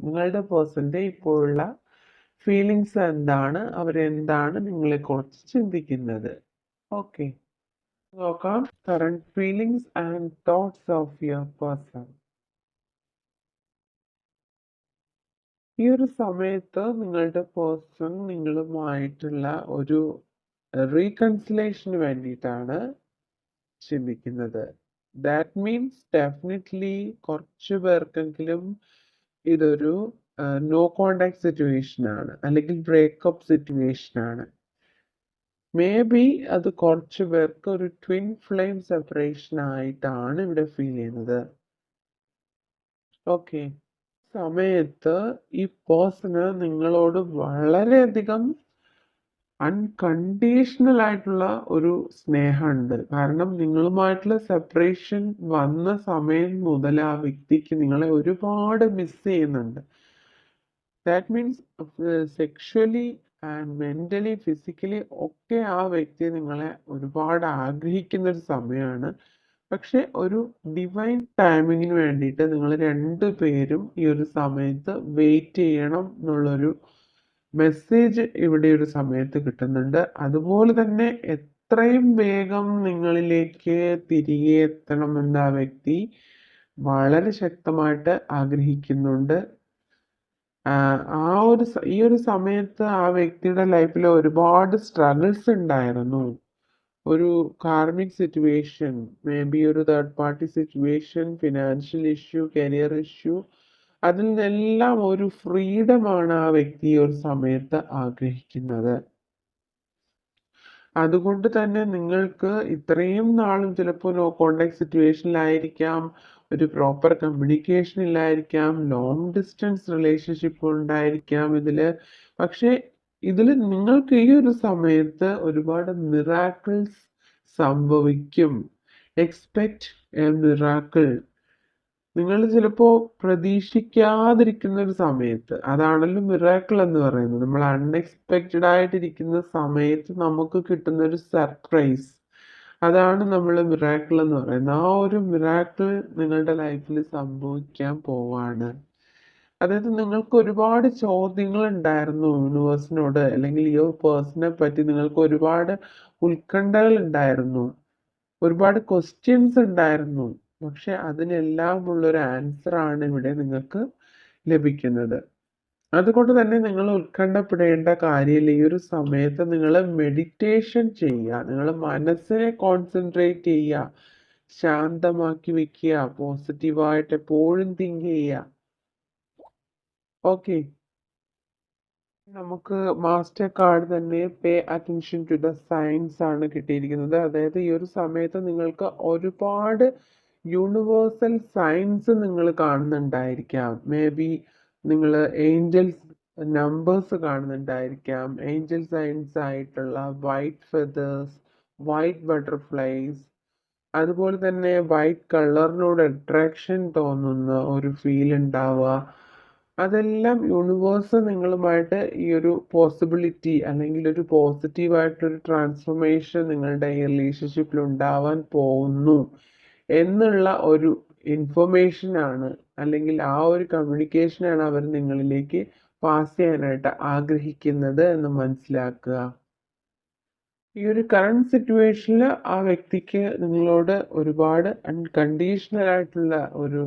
നിങ്ങളുടെ പേഴ്സൻ്റെ ഇപ്പോഴുള്ള ഫീലിങ്സ് എന്താണ്, അവരെന്താണ് നിങ്ങളെക്കുറിച്ച് ചിന്തിക്കുന്നത്. ഓക്കെ, നോക്കാം. Current feelings and thoughts of your person. ഈ ഒരു സമയത്ത് നിങ്ങളുടെ പേഴ്സൺ നിങ്ങളുമായിട്ടുള്ള ഒരു റീകൺസിലേഷന് വേണ്ടിയിട്ടാണ് ചിന്തിക്കുന്നത്. ദാറ്റ് മീൻസ് ഡെഫിനറ്റ്ലി കുറച്ച് പേർക്കെങ്കിലും ഇതൊരു നോ കോണ്ടാക്ട് സിറ്റുവേഷൻ ആണ്, അല്ലെങ്കിൽ ബ്രേക്കപ്പ് സിറ്റുവേഷൻ ആണ്. മേ ബി അത് കുറച്ച് പേർക്ക് ഒരു ട്വിൻ ഫ്ലെയിം സെപ്പറേഷൻ ആയിട്ടാണ് ഇവിടെ ഫീൽ ചെയ്യുന്നത്. ഓക്കെ, സമയത്ത് ഈ പേഴ്സണ് നിങ്ങളോട് വളരെയധികം അൺകണ്ടീഷണൽ ആയിട്ടുള്ള ഒരു സ്നേഹമുണ്ട്. കാരണം നിങ്ങളുമായിട്ടുള്ള സെപ്പറേഷൻ വന്ന സമയം മുതൽ ആ വ്യക്തിക്ക് നിങ്ങളെ ഒരുപാട് മിസ് ചെയ്യുന്നുണ്ട്. That means sexually and mentally physically ഒക്കെ ആ വ്യക്തി നിങ്ങളെ ഒരുപാട് ആഗ്രഹിക്കുന്ന ഒരു സമയമാണ്. പക്ഷെ ഒരു ഡിവൈൻ ടൈമിങ്ങിന് വേണ്ടിയിട്ട് നിങ്ങൾ രണ്ടുപേരും ഈ ഒരു സമയത്ത് വെയിറ്റ് ചെയ്യണം എന്നുള്ളൊരു മെസ്സേജ് ഇവിടെ ഒരു സമയത്ത് കിട്ടുന്നുണ്ട്. അതുപോലെ തന്നെ എത്രയും വേഗം നിങ്ങളിലേക്ക് തിരികെ എത്തണമെന്ന് ആ വ്യക്തി വളരെ ശക്തമായിട്ട് ആഗ്രഹിക്കുന്നുണ്ട്. ഈ ഒരു സമയത്ത് ആ വ്യക്തിയുടെ ലൈഫിൽ ഒരുപാട് സ്ട്രഗിൾസ് ഉണ്ടായിരുന്നു. ഒരു കാർമിക് സിറ്റുവേഷൻ, മേ ബി ഒരു third party situation, financial issue, career issue, അതിൽ നിന്നെല്ലാം ഒരു ഫ്രീഡമാണ് ആ വ്യക്തി ഈ ഒരു സമയത്ത് ആഗ്രഹിക്കുന്നത്. അതുകൊണ്ട് തന്നെ നിങ്ങൾക്ക് ഇത്രയും നാളും ചിലപ്പോൾ നോ കോണ്ടാക്ട് സിറ്റുവേഷനിലായിരിക്കാം, ഒരു പ്രോപ്പർ കമ്മ്യൂണിക്കേഷൻ ഇല്ലായിരിക്കാം, ലോങ് ഡിസ്റ്റൻസ് റിലേഷൻഷിപ്പ് ഉണ്ടായിരിക്കാം ഇതിൽ. പക്ഷേ ഇതിൽ നിങ്ങൾക്ക് ഈ ഒരു സമയത്ത് ഒരുപാട് മിറാക്കിൾസ് സംഭവിക്കും. Expect A miracle. നിങ്ങൾ ചിലപ്പോൾ പ്രതീക്ഷിക്കാതിരിക്കുന്ന ഒരു സമയത്ത്, അതാണല്ലോ മിറാക്കിൾ എന്ന് പറയുന്നത്. നമ്മൾ അൺഎക്സ്പെക്റ്റഡ് ആയിട്ടിരിക്കുന്ന സമയത്ത് നമുക്ക് കിട്ടുന്ന ഒരു സർപ്രൈസ്, അതാണ് നമ്മൾ മിറാക്കിൾ എന്ന് പറയുന്നത്. ആ ഒരു മിറാക്കിൾ നിങ്ങളുടെ ലൈഫിൽ സംഭവിക്കാൻ പോവാണ്. അതായത് നിങ്ങൾക്ക് ഒരുപാട് ചോദ്യങ്ങൾ ഉണ്ടായിരുന്നു യൂണിവേഴ്സിനോട്, അല്ലെങ്കിൽ ഈ ഒരു പേഴ്സണെ പറ്റി നിങ്ങൾക്ക് ഒരുപാട് ഉത്കണ്ഠകൾ ഉണ്ടായിരുന്നു, ഒരുപാട് ക്വസ്റ്റ്യൻസ് ഉണ്ടായിരുന്നു. പക്ഷെ അതിനെല്ലാം ഉള്ളൊരു ആൻസർ ആണ് ഇവിടെ നിങ്ങൾക്ക് ലഭിക്കുന്നത്. അതുകൊണ്ട് തന്നെ നിങ്ങൾ ഉത്കണ്ഠപ്പെടേണ്ട കാര്യമില്ല. ഈ ഒരു സമയത്ത് നിങ്ങൾ മെഡിറ്റേഷൻ ചെയ്യുക, നിങ്ങൾ മനസ്സിനെ കോൺസെൻട്രേറ്റ് ചെയ്യുക, ശാന്തമാക്കി വെക്കുക, പോസിറ്റീവായിട്ട് എപ്പോഴും തിങ്ക് ചെയ്യുക. ഓക്കെ, നമുക്ക് മാസ്റ്റർ കാർഡ് തന്നെ pay attention to the science ആണ് കിട്ടിയിരിക്കുന്നത്. അതായത് ഈ ഒരു സമയത്ത് നിങ്ങൾക്ക് ഒരുപാട് യൂണിവേഴ്സൽ സയൻസ് നിങ്ങൾ കാണുന്നുണ്ടായിരിക്കാം. മേ ബി നിങ്ങൾ ഏഞ്ചൽസ് നമ്പേഴ്സ് കാണുന്നുണ്ടായിരിക്കാം. ഏഞ്ചൽ സയൻസ് ആയിട്ടുള്ള വൈറ്റ് ഫെതേഴ്സ്, വൈറ്റ് ബട്ടർഫ്ലൈസ്, അതുപോലെ തന്നെ വൈറ്റ് കളറിനോട് അട്രാക്ഷൻ തോന്നുന്ന ഒരു ഫീൽ ഉണ്ടാവുക. അതെല്ലാം യൂണിവേഴ്സ് നിങ്ങളുമായിട്ട് ഈ ഒരു പോസിബിലിറ്റി, അല്ലെങ്കിൽ ഒരു പോസിറ്റീവായിട്ടൊരു ട്രാൻസ്ഫോർമേഷൻ നിങ്ങളുടെ ഈ റിലേഷൻഷിപ്പിൽ ഉണ്ടാവാൻ പോകുന്നു എന്നുള്ള ഒരു ഇൻഫർമേഷൻ ആണ്, അല്ലെങ്കിൽ ആ ഒരു കമ്മ്യൂണിക്കേഷനാണ് അവർ നിങ്ങളിലേക്ക് പാസ് ചെയ്യാനായിട്ട് ആഗ്രഹിക്കുന്നത് എന്ന് മനസ്സിലാക്കുക. ഈ ഒരു കറണ്ട് സിറ്റുവേഷനിൽ ആ വ്യക്തിക്ക് നിങ്ങളോട് ഒരുപാട് അൺകണ്ടീഷണൽ ആയിട്ടുള്ള ഒരു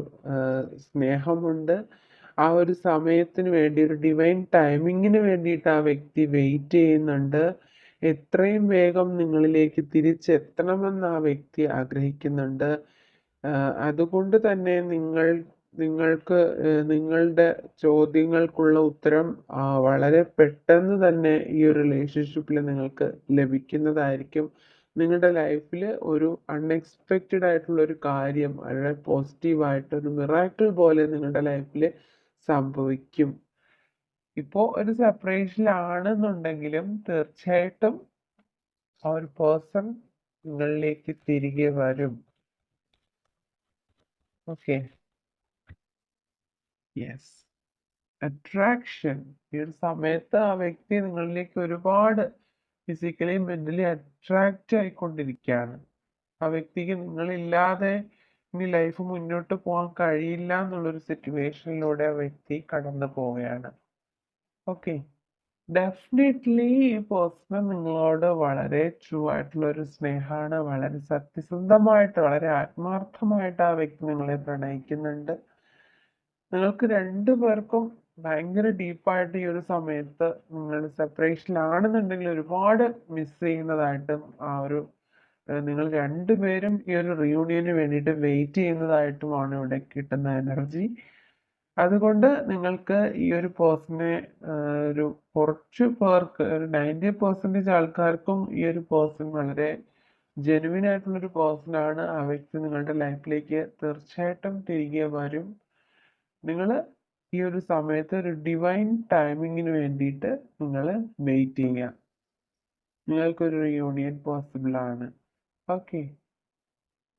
സ്നേഹമുണ്ട്. ആ ഒരു സമയത്തിന് വേണ്ടി, ഒരു ഡിവൈൻ ടൈമിങ്ങിന് വേണ്ടിയിട്ട് ആ വ്യക്തി വെയിറ്റ് ചെയ്യുന്നുണ്ട്. എത്രയും വേഗം നിങ്ങളിലേക്ക് തിരിച്ചെത്തണമെന്ന് ആ വ്യക്തി ആഗ്രഹിക്കുന്നുണ്ട്. അതുകൊണ്ട് തന്നെ നിങ്ങൾക്ക് നിങ്ങളുടെ ചോദ്യങ്ങൾക്കുള്ള ഉത്തരം വളരെ പെട്ടെന്ന് തന്നെ ഈ ഒരു റിലേഷൻഷിപ്പിൽ നിങ്ങൾക്ക് ലഭിക്കുന്നതായിരിക്കും. നിങ്ങളുടെ ലൈഫിൽ ഒരു അൺഎക്സ്പെക്റ്റഡ് ആയിട്ടുള്ള ഒരു കാര്യം, വളരെ പോസിറ്റീവായിട്ട് ഒരു മിറാക്കിൾ പോലെ നിങ്ങളുടെ ലൈഫിൽ സംഭവിക്കും. ഇപ്പോൾ ഒരു സെപ്പറേഷനിലാണെന്നുണ്ടെങ്കിലും തീർച്ചയായിട്ടും ആ ഒരു പേഴ്സൺ നിങ്ങളിലേക്ക് തിരികെ വരും. Okay, yes, attraction. ഈ ഒരു സമയത്ത് ആ വ്യക്തി നിങ്ങളിലേക്ക് ഒരുപാട് ഫിസിക്കലി മെന്റലി അട്രാക്റ്റ് ആയിക്കൊണ്ടിരിക്കുകയാണ്. ആ വ്യക്തിക്ക് നിങ്ങളില്ലാതെ ഇനി ലൈഫ് മുന്നോട്ട് പോകാൻ കഴിയില്ല എന്നുള്ളൊരു സിറ്റുവേഷനിലൂടെ ആ വ്യക്തി കടന്നു പോവുകയാണ്. ഓക്കെ. ഡെഫിനറ്റ്ലി ഈ പേഴ്സണ് നിങ്ങളോട് വളരെ ട്രൂ ആയിട്ടുള്ള ഒരു സ്നേഹമാണ്. വളരെ സത്യസന്ധമായിട്ട്, വളരെ ആത്മാർത്ഥമായിട്ട് ആ വ്യക്തി നിങ്ങളെ പ്രണയിക്കുന്നുണ്ട്. നിങ്ങൾക്ക് രണ്ടുപേർക്കും ഭയങ്കര ഡീപ്പായിട്ട് ഈ ഒരു സമയത്ത് നിങ്ങൾ സെപ്പറേഷനിലാണെന്നുണ്ടെങ്കിൽ ഒരുപാട് മിസ് ചെയ്യുന്നതായിട്ടും നിങ്ങൾ രണ്ടുപേരും ഈ ഒരു റിയൂണിയന് വേണ്ടിയിട്ട് വെയിറ്റ് ചെയ്യുന്നതായിട്ടുമാണ് ഇവിടെ കിട്ടുന്ന എനർജി. അതുകൊണ്ട് നിങ്ങൾക്ക് ഈ ഒരു പേഴ്സണെ ഒരു കുറച്ച് പേർക്ക് ഒരു 90% ആൾക്കാർക്കും ഈ ഒരു പേഴ്സൺ വളരെ ജെനുവിൻ ആയിട്ടുള്ളൊരു പേഴ്സൺ ആണ്. ആ വ്യക്തി നിങ്ങളുടെ ലൈഫിലേക്ക് തീർച്ചയായിട്ടും തിരികെ വരും. നിങ്ങൾ ഈ ഒരു സമയത്ത് ഒരു ഡിവൈൻ ടൈമിങ്ങിന് വേണ്ടിയിട്ട് നിങ്ങൾ വെയിറ്റ് ചെയ്യുക. നിങ്ങൾക്കൊരു റിയൂണിയൻ പോസിബിൾ ആണ്. ഓക്കെ.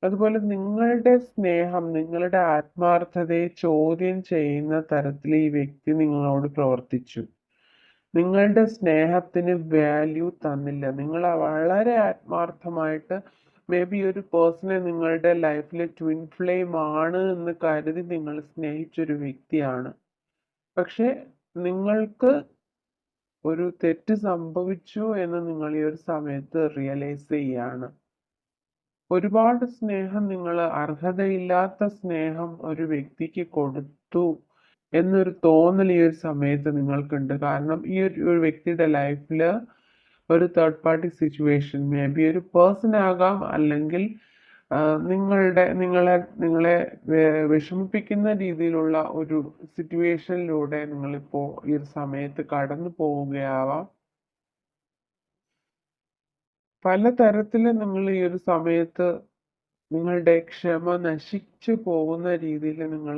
അതുപോലെ നിങ്ങളുടെ സ്നേഹം, നിങ്ങളുടെ ആത്മാർത്ഥതയെ ചോദ്യം ചെയ്യുന്ന തരത്തിൽ ഈ വ്യക്തി നിങ്ങളോട് പ്രവർത്തിച്ചു. നിങ്ങളുടെ സ്നേഹത്തിന് വാല്യൂ തന്നില്ല. നിങ്ങൾ വളരെ ആത്മാർത്ഥമായിട്ട് മേ ബി ഒരു പേഴ്സണെ നിങ്ങളുടെ ലൈഫിൽ ട്വിൻ ഫ്ലെയിം ആണ് എന്ന് കരുതി നിങ്ങൾ സ്നേഹിച്ചൊരു വ്യക്തിയാണ്. പക്ഷെ നിങ്ങൾക്ക് ഒരു തെറ്റ് സംഭവിച്ചു എന്ന് നിങ്ങൾ ഈ ഒരു സമയത്ത് റിയലൈസ് ചെയ്യാണ്. ഒരുപാട് സ്നേഹം നിങ്ങൾ അർഹതയില്ലാത്ത സ്നേഹം ഒരു വ്യക്തിക്ക് കൊടുത്തു എന്നൊരു തോന്നൽ ഈ ഒരു സമയത്ത് നിങ്ങൾക്കുണ്ട്. കാരണം ഈ ഒരു വ്യക്തിയുടെ ലൈഫിൽ ഒരു third party situation may be ഒരു പേഴ്സൺ ആകാം, അല്ലെങ്കിൽ നിങ്ങളെ വിഷമിപ്പിക്കുന്ന രീതിയിലുള്ള ഒരു സിറ്റുവേഷനിലൂടെ നിങ്ങളിപ്പോൾ ഈ ഒരു സമയത്ത് കടന്നു പോവുകയാവാം. പലതരത്തിൽ നിങ്ങൾ ഈ ഒരു സമയത്ത് നിങ്ങളുടെ ക്ഷമ നശിച്ചു പോകുന്ന രീതിയിൽ നിങ്ങൾ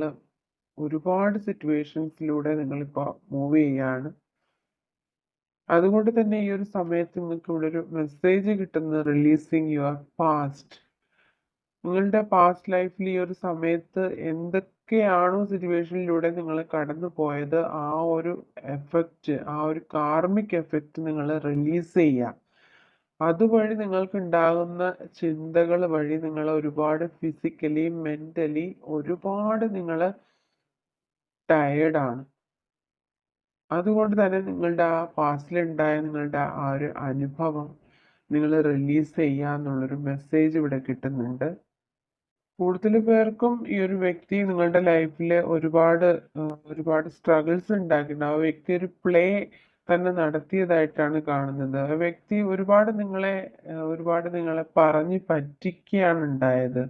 ഒരുപാട് സിറ്റുവേഷൻസിലൂടെ നിങ്ങളിപ്പോൾ മൂവ് ചെയ്യാണ്. അതുകൊണ്ട് തന്നെ ഈ ഒരു സമയത്ത് നിങ്ങൾക്ക് ഇവിടെ ഒരു മെസ്സേജ് കിട്ടുന്നത് റിലീസിങ് യുവർ പാസ്റ്റ്. നിങ്ങളുടെ പാസ്റ്റ് ലൈഫിൽ ഈ ഒരു സമയത്ത് എന്തൊക്കെയാണോ സിറ്റുവേഷനിലൂടെ നിങ്ങൾ കടന്നു പോയത്, ആ ഒരു എഫക്റ്റ്, ആ ഒരു കാർമിക് എഫക്റ്റ് നിങ്ങൾ റിലീസ് ചെയ്യുക. അതുവഴി നിങ്ങൾക്ക് ഉണ്ടാകുന്ന ചിന്തകൾ വഴി നിങ്ങൾ ഒരുപാട് ഫിസിക്കലി മെന്റലി ഒരുപാട് നിങ്ങൾ ടയേർഡാണ്. അതുകൊണ്ട് തന്നെ നിങ്ങളുടെ ആ പാസ്റ്റിലുണ്ടായ നിങ്ങളുടെ ആ ഒരു അനുഭവം നിങ്ങൾ റിലീസ് ചെയ്യുക എന്നുള്ളൊരു മെസ്സേജ് ഇവിടെ കിട്ടുന്നുണ്ട്. കൂടുതൽ പേർക്കും ഈ ഒരു വ്യക്തി നിങ്ങളുടെ ലൈഫിൽ ഒരുപാട് സ്ട്രഗിൾസ് ഉണ്ടാക്കിയിട്ടുണ്ട്. ആ വ്യക്തി ഒരു പ്ലേ തന്നെ നടത്തിയതായിട്ടാണ് കാണുന്നത്. ആ വ്യക്തി ഒരുപാട് നിങ്ങളെ പറഞ്ഞ് പറ്റിക്കുകയാണ് ഉണ്ടായത്.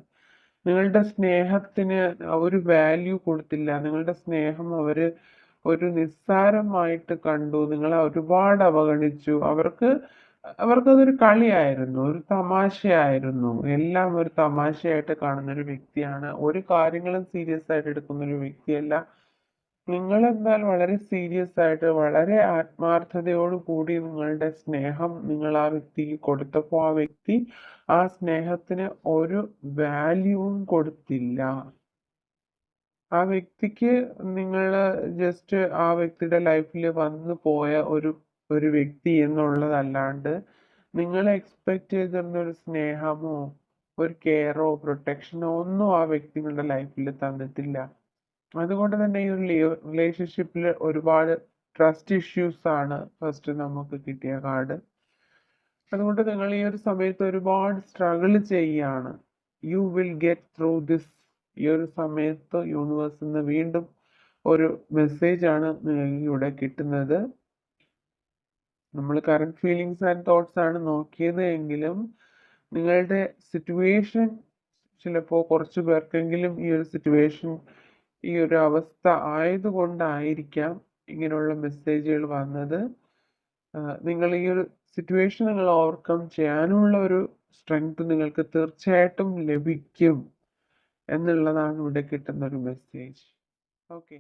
നിങ്ങളുടെ സ്നേഹത്തിന് ഒരു വാല്യൂ കൊടുത്തില്ല. നിങ്ങളുടെ സ്നേഹം ഒരു നിസ്സാരമായിട്ട് കണ്ടു. നിങ്ങളെ ഒരുപാട് അവഗണിച്ചു. അവർക്കതൊരു കളിയായിരുന്നു, ഒരു തമാശയായിരുന്നു. എല്ലാം ഒരു തമാശയായിട്ട് കാണുന്ന ഒരു വ്യക്തിയാണ്. ഒരു കാര്യങ്ങളും സീരിയസ് ആയിട്ട് എടുക്കുന്ന ഒരു വ്യക്തിയല്ല. നിങ്ങളെന്നാൽ വളരെ സീരിയസ് ആയിട്ട് വളരെ ആത്മാർത്ഥതയോട് കൂടി നിങ്ങളുടെ സ്നേഹം നിങ്ങൾ ആ വ്യക്തിക്ക് കൊടുത്തപ്പോൾ ആ വ്യക്തി ആ സ്നേഹത്തിന് ഒരു വാല്യൂവും കൊടുത്തില്ല. ആ വ്യക്തിക്ക് നിങ്ങൾ ജസ്റ്റ് ആ വ്യക്തിയുടെ ലൈഫിൽ വന്നു പോയ ഒരു വ്യക്തി എന്നുള്ളതല്ലാണ്ട് നിങ്ങൾ എക്സ്പെക്ട് ചെയ്തിരുന്ന ഒരു സ്നേഹമോ ഒരു കെയറോ പ്രൊട്ടക്ഷനോ ഒന്നും ആ വ്യക്തി നിങ്ങളുടെ ലൈഫിൽ തന്നിട്ടില്ല. അതുകൊണ്ട് തന്നെ ഈ ഒരു റിലേഷൻഷിപ്പിൽ ഒരുപാട് ട്രസ്റ്റ് ഇഷ്യൂസ് ആണ് ഫസ്റ്റ് നമുക്ക് കിട്ടിയ കാർഡ്. അതുകൊണ്ട് നിങ്ങൾ ഈ ഒരു സമയത്ത് ഒരുപാട് സ്ട്രഗിൾ ചെയ്യാണ്. You will get through this. ഈ ഒരു സമയത്ത് യൂണിവേഴ്സിൽ നിന്ന് വീണ്ടും ഒരു മെസ്സേജ് ആണ് നിങ്ങൾക്ക് ഇവിടെ കിട്ടുന്നത്. നമ്മൾ കറണ്ട് ഫീലിങ്സ് ആൻഡ് തോട്ട്സ് ആണ് നോക്കിയത് എങ്കിലും നിങ്ങളുടെ സിറ്റുവേഷൻ ചിലപ്പോൾ കുറച്ച് പേർക്കെങ്കിലും ഈ ഒരു അവസ്ഥ ആയതുകൊണ്ടായിരിക്കാം ഇങ്ങനെയുള്ള മെസ്സേജുകൾ വന്നത്. നിങ്ങൾ ഈ ഒരു സിറ്റുവേഷൻ നിങ്ങൾ ഓവർകം ചെയ്യാനുള്ള ഒരു സ്ട്രെങ്ത് നിങ്ങൾക്ക് തീർച്ചയായിട്ടും ലഭിക്കും എന്നുള്ളതാണ് ഇവിടെ കിട്ടുന്ന ഒരു മെസ്സേജ്. ഓക്കെ.